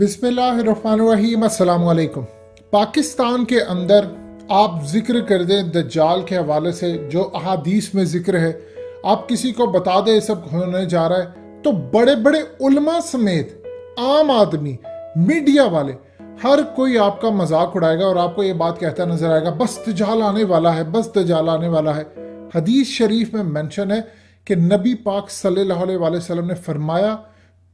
बिस्मिल्लाहिर्रहमानिर्रहीम। अस्सलाम वालेकुम। पाकिस्तान के अंदर आप जिक्र कर दें दज्जाल के हवाले से जो अहादीस में जिक्र है, आप किसी को बता दें सब होने जा रहा है, तो बड़े बड़े उलमा समेत आम आदमी, मीडिया वाले, हर कोई आपका मजाक उड़ाएगा और आपको ये बात कहता नजर आएगा, बस दज्जाल आने वाला है, बस दज्जाल आने वाला है। हदीस शरीफ में मेंशन है कि नबी पाक सल्लल्लाहु अलैहि वसल्लम ने फरमाया,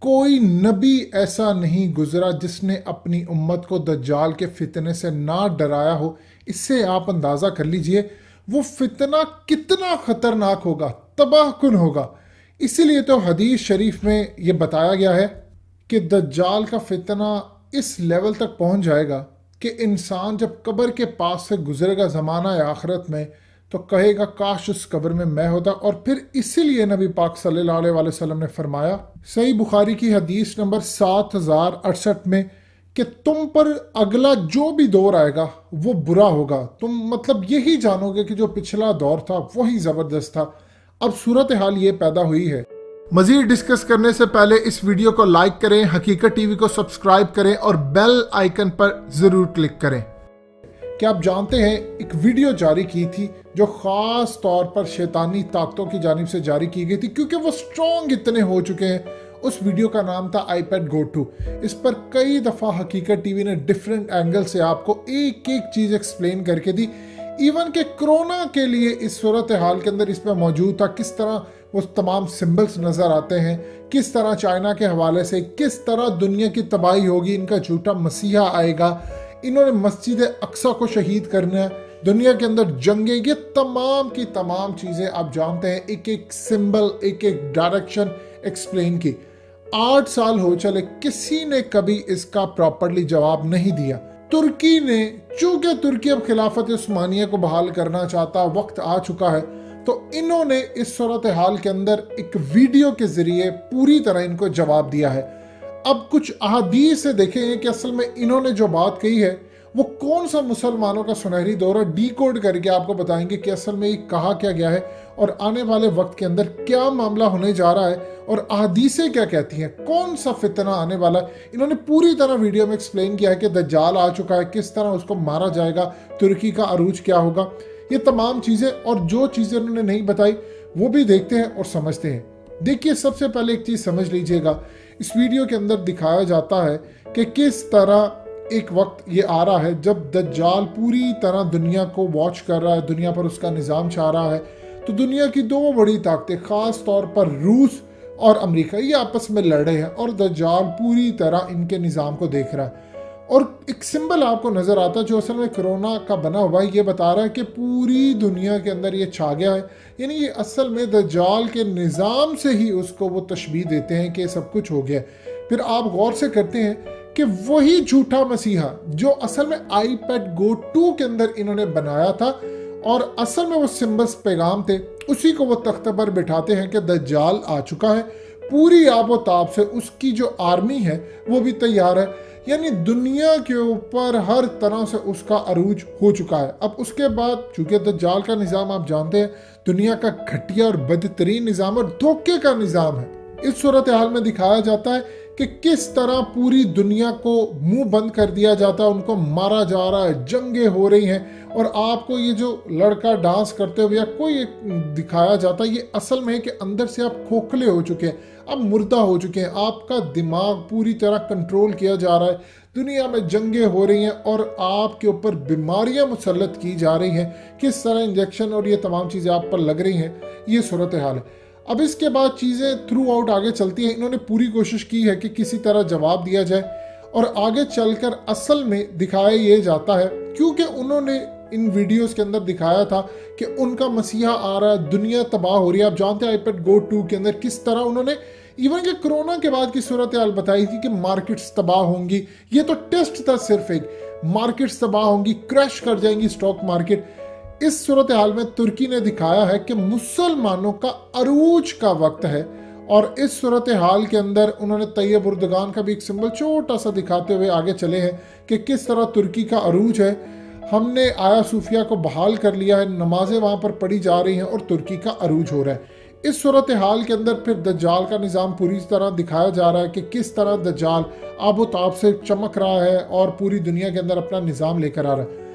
कोई नबी ऐसा नहीं गुजरा जिसने अपनी उम्मत को दज्जाल के फितने से ना डराया हो। इससे आप अंदाज़ा कर लीजिए वो फितना कितना ख़तरनाक होगा, तबाहकुन होगा। इसीलिए तो हदीस शरीफ में ये बताया गया है कि दज्जाल का फितना इस लेवल तक पहुंच जाएगा कि इंसान जब कब्र के पास से गुजरेगा ज़माना आखिरत में, तो कहेगा काश उस कब्र में मैं होता। और फिर इसीलिए नबी पाक सल्लल्लाहु अलैहि वसल्लम ने फरमाया, सही बुखारी की हदीस नंबर 7068 में, कि तुम पर अगला जो भी दौर आएगा वो बुरा होगा। तुम मतलब यही जानोगे कि जो पिछला दौर था वही ज़बरदस्त था। अब सूरत हाल ये पैदा हुई है। मजीद डिस्कस करने से पहले इस वीडियो को लाइक करें, हकीकत टीवी को सब्सक्राइब करें और बेल आइकन पर ज़रूर क्लिक करें। क्या आप जानते हैं एक वीडियो जारी की थी जो ख़ास तौर पर शैतानी ताकतों की जानिब से जारी की गई थी, क्योंकि वो स्ट्रॉन्ग इतने हो चुके हैं। उस वीडियो का नाम था iPad Go 2। इस पर कई दफ़ा हकीकत टीवी ने डिफरेंट एंगल से आपको एक एक चीज़ एक्सप्लेन करके दी। इवन के कोरोना के लिए इस सूरत हाल के अंदर इसमें मौजूद था, किस तरह वो तमाम सिम्बल्स नज़र आते हैं, किस तरह चाइना के हवाले से किस तरह दुनिया की तबाही होगी, इनका झूठा मसीहा आएगा, इन्होंने मस्जिद अक्सा को शहीद करना है, दुनिया के अंदर जंगे, ये तमाम की तमाम चीज़ें आप जानते हैं, एक एक सिंबल, एक एक डायरेक्शन एक्सप्लेन की। 8 साल हो चले, किसी ने कभी इसका प्रॉपरली जवाब नहीं दिया। तुर्की ने, चूंकि तुर्की अब खिलाफत उस्मानिया को बहाल करना चाहता, वक्त आ चुका है, तो इन्होंने इस सूरत हाल के अंदर एक वीडियो के जरिए पूरी तरह इनको जवाब दिया है। अब कुछ अहादीस से देखें कि असल में इन्होंने जो बात कही है वो कौन सा मुसलमानों का सुनहरी दौर है, डीकोड करके आपको बताएंगे कि असल में ये कहा क्या गया है और आने वाले वक्त के अंदर क्या मामला होने जा रहा है और अहादीसें क्या कहती हैं, कौन सा फितना आने वाला है। इन्होंने पूरी तरह वीडियो में एक्सप्लेन किया है कि दज्जाल आ चुका है, किस तरह उसको मारा जाएगा, तुर्की का अरूज क्या होगा, ये तमाम चीज़ें। और जो चीज़ें उन्होंने नहीं बताई वो भी देखते हैं और समझते हैं। देखिए, सबसे पहले एक चीज़ समझ लीजिएगा, इस वीडियो के अंदर दिखाया जाता है कि किस तरह एक वक्त ये आ रहा है जब दज्जाल पूरी तरह दुनिया को वॉच कर रहा है, दुनिया पर उसका निज़ाम चाह रहा है। तो दुनिया की दो बड़ी ताकतें, ख़ास तौर पर रूस और अमेरिका, ये आपस में लड़ रहे हैं और दज्जाल पूरी तरह इनके निज़ाम को देख रहा है। और एक सिंबल आपको नज़र आता है जो असल में कोरोना का बना हुआ है, ये बता रहा है कि पूरी दुनिया के अंदर ये छा गया है। यानी ये असल में दज्जाल के निज़ाम से ही उसको वो तशबीह देते हैं कि सब कुछ हो गया। फिर आप गौर से करते हैं कि वही झूठा मसीहा जो असल में iPad Go 2 के अंदर इन्होंने बनाया था और असल में वो सिंबल्स पैगाम थे, उसी को वो तख्ते पर बिठाते हैं कि दज्जाल आ चुका है। पूरी आबो ताब से उसकी जो आर्मी है वो भी तैयार है, यानी दुनिया के ऊपर हर तरह से उसका अरूज हो चुका है। अब उसके बाद चूंकि दज्जाल का निज़ाम आप जानते हैं दुनिया का घटिया और बदतरीन निज़ाम और धोखे का निज़ाम है। इस सूरत हाल में दिखाया जाता है कि किस तरह पूरी दुनिया को मुंह बंद कर दिया जाता है, उनको मारा जा रहा है, जंगे हो रही हैं। और आपको ये जो लड़का डांस करते हुए या कोई दिखाया जाता है, ये असल में है कि अंदर से आप खोखले हो चुके हैं, आप मुर्दा हो चुके हैं, आपका दिमाग पूरी तरह कंट्रोल किया जा रहा है, दुनिया में जंगे हो रही हैं और आपके ऊपर बीमारियां मुसल्लत की जा रही हैं, किस तरह इंजेक्शन और ये तमाम चीज़ें आप पर लग रही हैं, ये सूरत हाल है। अब इसके बाद चीज़ें थ्रू आउट आगे चलती हैं। इन्होंने पूरी कोशिश की है कि किसी तरह जवाब दिया जाए और आगे चलकर असल में दिखाया ये जाता है, क्योंकि उन्होंने इन वीडियोस के अंदर दिखाया था कि उनका मसीहा आ रहा है, दुनिया तबाह हो रही है। आप जानते हैं iPad Go 2 के अंदर किस तरह उन्होंने इवन के कोरोना के बाद की सूरत हाल बताई थी कि मार्केट्स तबाह होंगी। ये तो टेस्ट था सिर्फ एक, मार्केट्स तबाह होंगी, क्रैश कर जाएंगी स्टॉक मार्केट। इस सूरत हाल में तुर्की ने दिखाया है कि मुसलमानों का अरूज का वक्त है और इस सूरत हाल के अंदर उन्होंने तैयब उर्दगान का भी एक सिंबल छोटा सा दिखाते हुए आगे चले हैं कि किस तरह तुर्की का अरूज है। हमने आया सूफिया को बहाल कर लिया है, नमाजें वहाँ पर पढ़ी जा रही हैं और तुर्की का अरूज हो रहा है। इस सूरत हाल के अंदर फिर दज्जाल का निज़ाम पूरी तरह दिखाया जा रहा है कि किस तरह दज्जाल आबोताब से चमक रहा है और पूरी दुनिया के अंदर अपना निज़ाम लेकर आ रहा है।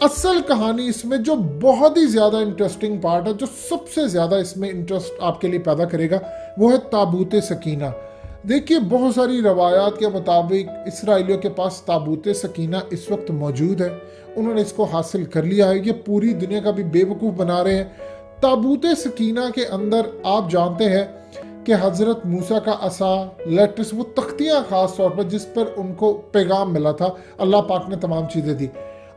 असल कहानी इसमें जो बहुत ही ज़्यादा इंटरेस्टिंग पार्ट है, जो सबसे ज़्यादा इसमें इंटरेस्ट आपके लिए पैदा करेगा, वो है ताबूत सकीना। देखिए, बहुत सारी रवायात के मुताबिक इसराइलियों के पास ताबूत सकीना इस वक्त मौजूद है। उन्होंने इसको हासिल कर लिया है। ये पूरी दुनिया का भी बेवकूफ़ बना रहे हैं। ताबूत सकीना के अंदर आप जानते हैं कि हज़रत मूसा का असा, लेटस, वो तख्तियाँ ख़ास तौर पर जिस पर उनको पैगाम मिला था, अल्लाह पाक ने तमाम चीज़ें दी।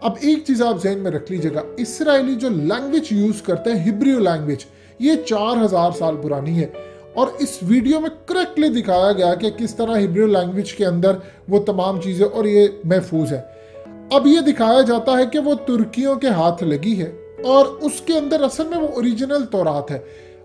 अब एक चीज़ आप जहन में रख लीजिएगा, इसराइली जो लैंग्वेज यूज़ करते हैं, हिब्रू लैंग्वेज, ये 4000 साल पुरानी है। और इस वीडियो में करेक्टली दिखाया गया कि किस तरह हिब्रू लैंग्वेज के अंदर वो तमाम चीज़ें और ये महफूज है। अब ये दिखाया जाता है कि वो तुर्कियों के हाथ लगी है और उसके अंदर असल में वो ओरिजिनल तौरात है।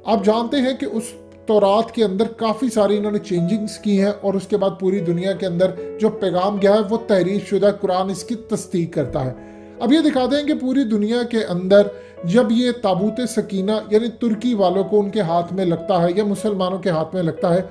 आप जानते हैं कि उस तौरात के अंदर काफ़ी सारी इन्होंने चेंजिंग्स की हैं और उसके बाद पूरी दुनिया के अंदर जो पैगाम गया है वो तहरीर शुदा कुरान इसकी तस्दीक करता है। अब ये दिखाते हैं कि पूरी दुनिया के अंदर जब ये ताबूत सकीना यानी तुर्की वालों को उनके हाथ में लगता है या मुसलमानों के हाथ में लगता है,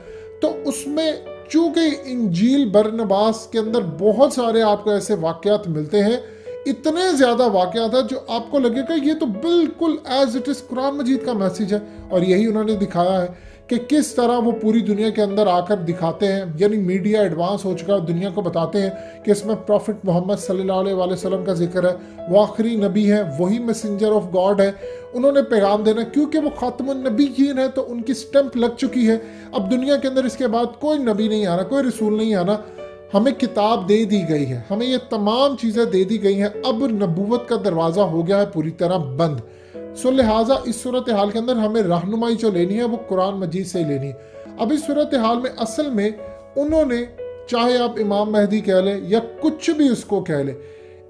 तो उसमें चूंकि इंजील बरनबास के अंदर बहुत सारे आपको ऐसे वाक़यात मिलते हैं, इतने ज़्यादा वाक़यात हैं जो आपको लगेगा ये तो बिल्कुल एज इट इज़ कुरान मजीद का मैसेज है। और यही उन्होंने दिखाया है कि किस तरह वो पूरी दुनिया के अंदर आकर दिखाते हैं, यानी मीडिया एडवांस हो चुका है, दुनिया को बताते हैं कि इसमें प्रॉफिट मोहम्मद सल्लल्लाहु अलैहि वसल्लम का जिक्र है, वो आखिरी नबी है, वही मैसेंजर ऑफ गॉड है, उन्होंने पैगाम देना, क्योंकि वो खातमुन नबीयीन है तो उनकी स्टैंप लग चुकी है। अब दुनिया के अंदर इसके बाद कोई नबी नहीं आना, कोई रसूल नहीं आना, हमें किताब दे दी गई है, हमें ये तमाम चीज़ें दे दी गई हैं। अब नबूवत का दरवाज़ा हो गया है पूरी तरह बंद। सो लिहाजा इस सूरत हाल के अंदर हमें रहनुमाई जो लेनी है वो कुरान मजीद से ही लेनी है। अब इस सूरत हाल में असल में उन्होंने, चाहे आप इमाम महदी कह लें या कुछ भी उसको कह लें,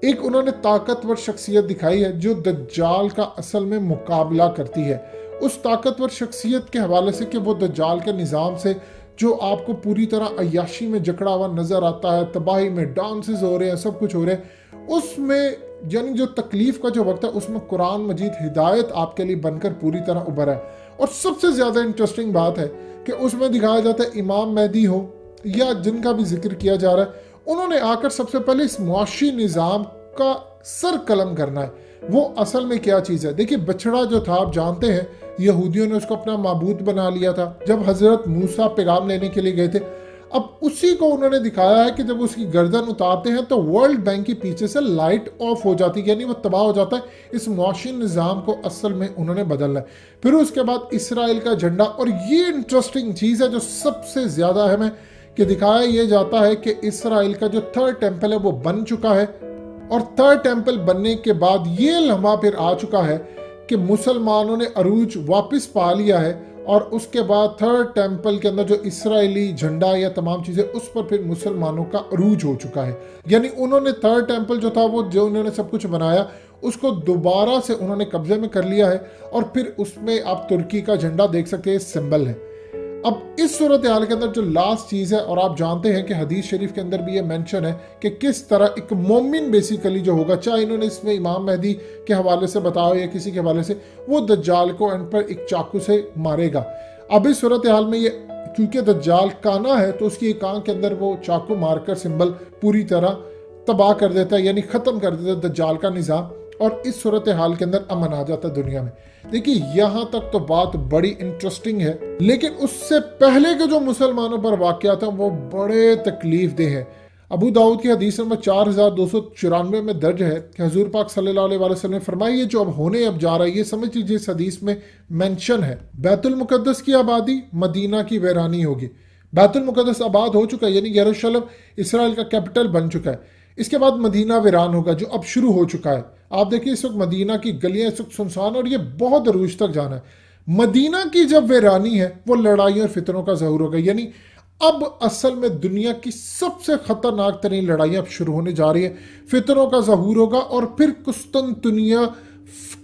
एक उन्होंने ताकतवर शख्सियत दिखाई है जो दज्जाल का असल में मुकाबला करती है। उस ताकतवर शख्सियत के हवाले से कि वो दज्जाल के निज़ाम से जो आपको पूरी तरह अय्याशी में जकड़ा हुआ नज़र आता है, तबाही में डांसेस हो रहे हैं, सब कुछ हो रहे हैं, उसमें यानी जो तकलीफ का जो वक्त है उसमें कुरान मजीद हिदायत आपके लिए बनकर पूरी तरह उभरा है। और सबसे ज़्यादा इंटरेस्टिंग बात है कि उसमें दिखाया जाता है इमाम महदी हो या जिनका भी जिक्र किया जा रहा है, उन्होंने आकर सबसे पहले इस मुआशी निज़ाम का सर कलम करना है। वो असल में क्या चीज़ है? देखिए, बछड़ा जो था आप जानते हैं, यहूदियों ने उसको अपना माबूद बना लिया था जब हज़रत मूसा पैगाम लेने के लिए गए थे। अब उसी को उन्होंने दिखाया है कि जब उसकी गर्दन उतारते हैं तो वर्ल्ड बैंक के पीछे से लाइट ऑफ हो जाती है, यानी वो तबाह हो जाता है। इस मुआशी निज़ाम को असल में उन्होंने बदलना है। फिर उसके बाद इसराइल का झंडा, और ये इंटरेस्टिंग चीज़ है जो सबसे ज़्यादा है में कि दिखाया ये जाता है कि इसराइल का जो थर्ड टेम्पल है वो बन चुका है। और थर्ड टेम्पल बनने के बाद ये लम्हा फिर आ चुका है कि मुसलमानों ने अरूज वापस पा लिया है। और उसके बाद थर्ड टेम्पल के अंदर जो इसराइली झंडा या तमाम चीज़ें, उस पर फिर मुसलमानों का अरूज हो चुका है। यानी उन्होंने थर्ड टेम्पल जो था वो जो उन्होंने सब कुछ बनाया उसको दोबारा से उन्होंने कब्जे में कर लिया है। और फिर उसमें आप तुर्की का झंडा देख सकते हैं, सिंबल है। अब इस सूरत हाल के अंदर जो लास्ट चीज़ है, और आप जानते हैं कि हदीस शरीफ के अंदर भी ये मेंशन है कि किस तरह एक मोमिन बेसिकली जो होगा, चाहे इन्होंने इसमें इमाम महदी के हवाले से बताया या किसी के हवाले से, वो दज्जाल को एंड पर एक चाकू से मारेगा। अब इस सूरत हाल में ये क्योंकि दज्जाल काना है तो उसकी एक आंख के अंदर वो चाकू मारकर सिंबल पूरी तरह तबाह कर देता है, यानी ख़त्म कर देता है दज्जाल का निज़ाम। और इस सूरत हाल के अंदर अमन आ जाता है दुनिया में। देखिए, यहाँ तक तो बात बड़ी इंटरेस्टिंग है, लेकिन उससे पहले के जो मुसलमानों पर वाक़यात हैं वो बड़े तकलीफ दे हैं। अबू दाऊद की हदीस नंबर 4294 में दर्ज है कि हुजूर पाक सल्लल्लाहु अलैहि वसल्लम ने फरमाया, ये जो अब होने अब जा रहा है, ये समझ लीजिए इस हदीस में मेंशन है, बैतुल मुकद्दस की आबादी मदीना की वैरानी होगी। बैतुल मुकद्दस आबाद हो चुका है, यानी यरूशलेम इसराइल का कैपिटल बन चुका है। इसके बाद मदीना वीरान होगा जो अब शुरू हो चुका है। आप देखिए, इस वक्त मदीना की गलियां इस वक्त सुनसान और ये बहुत अरूज तक जाना है। मदीना की जब वीरानी है वो लड़ाई और फितरों का ज़हूर होगा, यानी अब असल में दुनिया की सबसे खतरनाक तरीन लड़ाइयाँ अब शुरू होने जा रही है। फितरों का ज़हूर होगा और फिर कुस्तुनतुनिया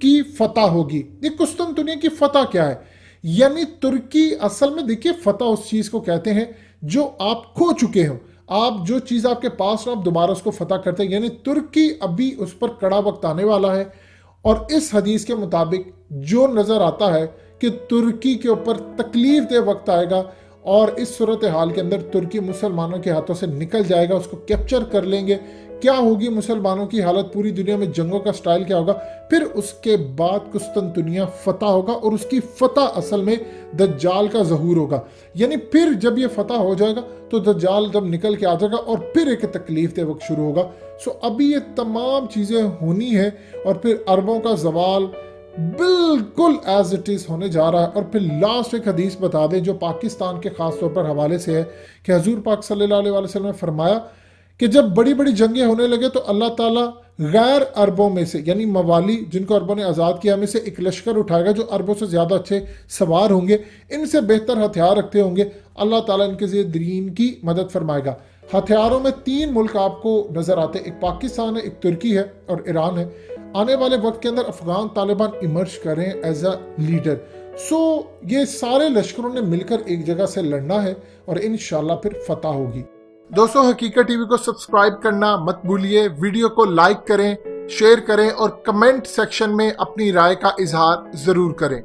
की फतह होगी। ये कुस्तुनतुनिया की फतह क्या है? यानी तुर्की, असल में देखिए फतह उस चीज़ को कहते हैं जो आप खो चुके हो। आप जो चीज़ आपके पास हो आप दोबारा उसको फतह करते हैं, यानी तुर्की अभी उस पर कड़ा वक्त आने वाला है। और इस हदीस के मुताबिक जो नज़र आता है कि तुर्की के ऊपर तकलीफ दे वक्त आएगा और इस सूरत हाल के अंदर तुर्की मुसलमानों के हाथों से निकल जाएगा, उसको कैप्चर कर लेंगे। क्या होगी मुसलमानों की हालत, पूरी दुनिया में जंगों का स्टाइल क्या होगा। फिर उसके बाद कुस्तुनतुनिया फतह होगा और उसकी फतह असल में दज्जाल का ज़हूर होगा। यानी फिर जब ये फतह हो जाएगा तो दज्जाल जब निकल के आ जाएगा और फिर एक तकलीफ दे वक्त शुरू होगा। सो अभी ये तमाम चीज़ें होनी है और फिर अरबों का जवाल बिल्कुल एज इट इज़ होने जा रहा है। और फिर लास्ट एक हदीस बता दें जो पाकिस्तान के ख़ास तौर पर हवाले से है कि हजूर पाक सल्लल्लाहु अलैहि वसल्लम ने फरमाया कि जब बड़ी बड़ी जंगें होने लगे तो अल्लाह ताला गैर अरबों में से, यानी मवाली जिनको अरबों ने आज़ाद किया, में से एक लश्कर उठाएगा जो अरबों से ज़्यादा अच्छे सवार होंगे, इनसे बेहतर हथियार रखते होंगे। अल्लाह ताला इनके ज़रिए दीन की मदद फरमाएगा। हथियारों में 3 मुल्क आपको नज़र आते हैं, एक पाकिस्तान है, एक तुर्की है और ईरान है। आने वाले वक्त के अंदर अफगान तालिबान इमर्ज करें एज अ लीडर। सो ये सारे लश्करों ने मिलकर एक जगह से लड़ना है और इंशाल्लाह फिर फतह होगी। दोस्तों, हकीकत टीवी को सब्सक्राइब करना मत भूलिए, वीडियो को लाइक करें, शेयर करें और कमेंट सेक्शन में अपनी राय का इजहार जरूर करें।